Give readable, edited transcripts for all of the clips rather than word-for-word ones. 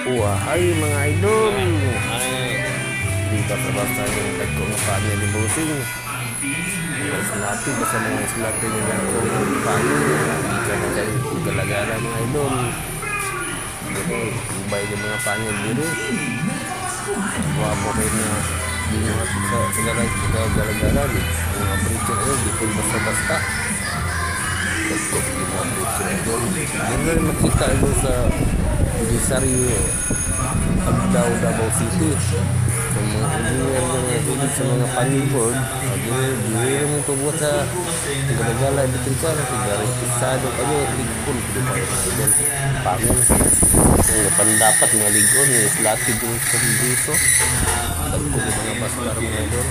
Wahai mga idol, di basta-basta yung tagko ng paano ni Bossing. Slati, basta mga slati nila kung paano. Hindi ka na kayo galagala mga idol. Jadi, ibay yung mga paano dito. Wapo kayo na di mga galagala. Mga preacher yun, di po basta-basta. Tagko yung mga preacher idol. Hindi rin makita idol sa Disaryo Pagdaw, Davao City. Sa mga engineer na hilig sa mga panibord, hindi mo ito buat sa gala-gala elektrikal, pisado kami, ligpon, pangon. Kung pandapat mga ligon, islatid yung sa dito. Tagko yung mga bastar mga idol.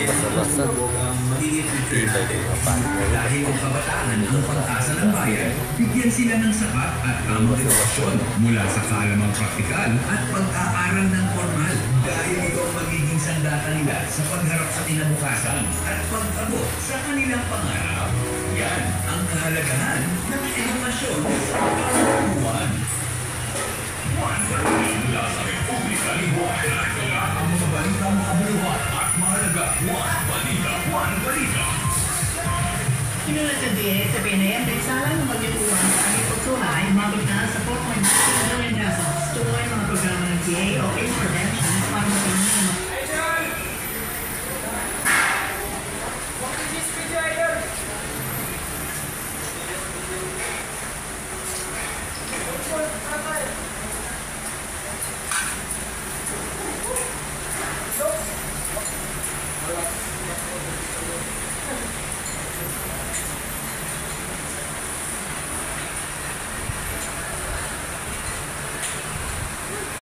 Basta-basta, ibay yung mga panibord. Bigyan sila ng sapat at tamang edukasyon mula sa kaalamang praktikal at pag-aaral ng formal. Dahil ito ang magiging sandata nila sa pagharap sa kinabukasan at pag-abot sa kanilang pangarap. Yan ang kahalagahan ng edukasyon sa pagkakuan. Mula sa Republika Liwanag ang mga balitang makabuluhan at mahalaga. One Balita. Sabihin na yan, Bensala.